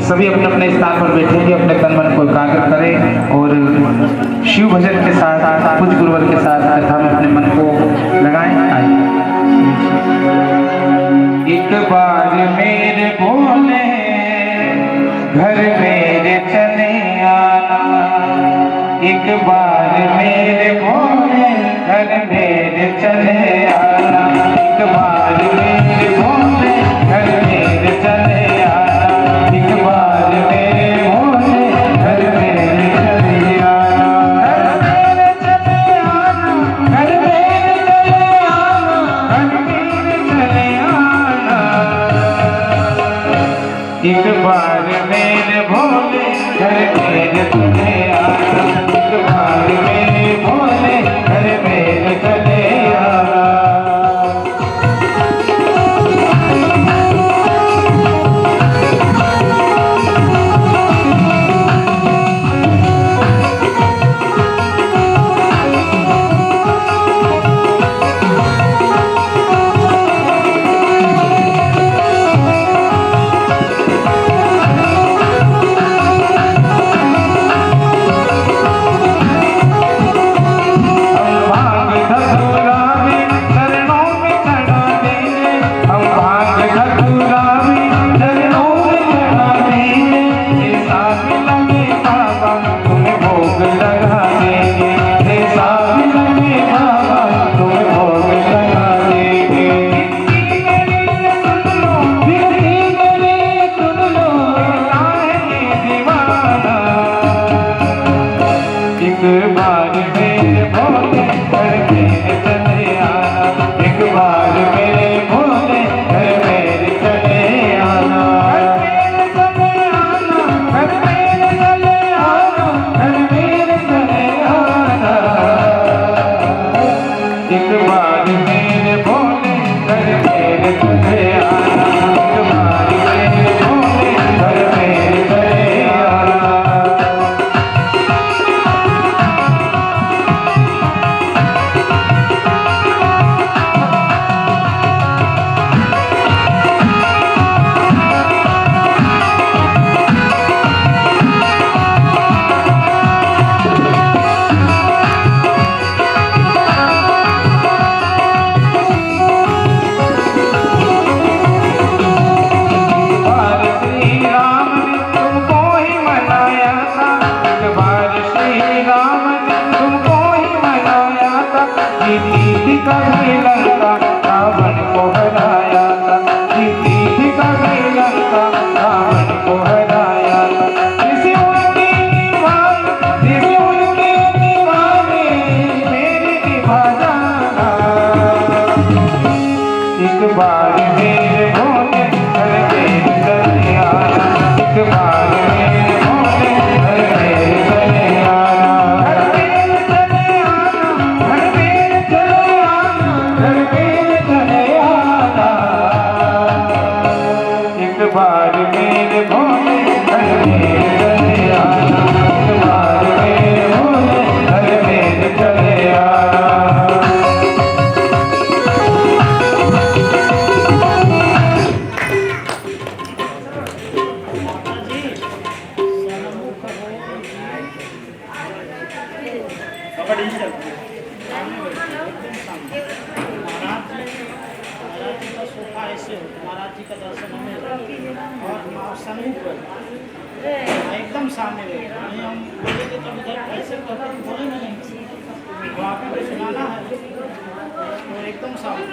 सभी अपने अपने स्थान पर बैठेंगे, अपने तन मन को एकाग्र करें और शिव भजन के साथ कुछ गुरुवर के साथ कथा में अपने मन को लगाएं। एक बार मेरे बोले घर मेरे चले आना, एक बार मेरे बोले घर मेरे चले आना, एक बार मेरे बोले घर मेरे चले आना, एक बार मेरे बोले घर मेरे चले आना, घर मेरे चले आना, घर मेरे चले आना, घर मेरे चले आना, एक बार मेरे भोले घर मेरे चले आना, एक बार मेरे भोले घर मेरे चले आना। बड़ी चल रही है। सामने बैठो, एकदम सामने। महाराज जी का सोफा ऐसे हो, महाराज जी का दर्शन हमें हो। और आप सन्मुख बैठो, एकदम सामने बैठो। नहीं हम बोलेंगे तो इधर ऐसे करके बोलेंगे नहीं, वो आपको तो सुनाना है, तो एकदम सामने।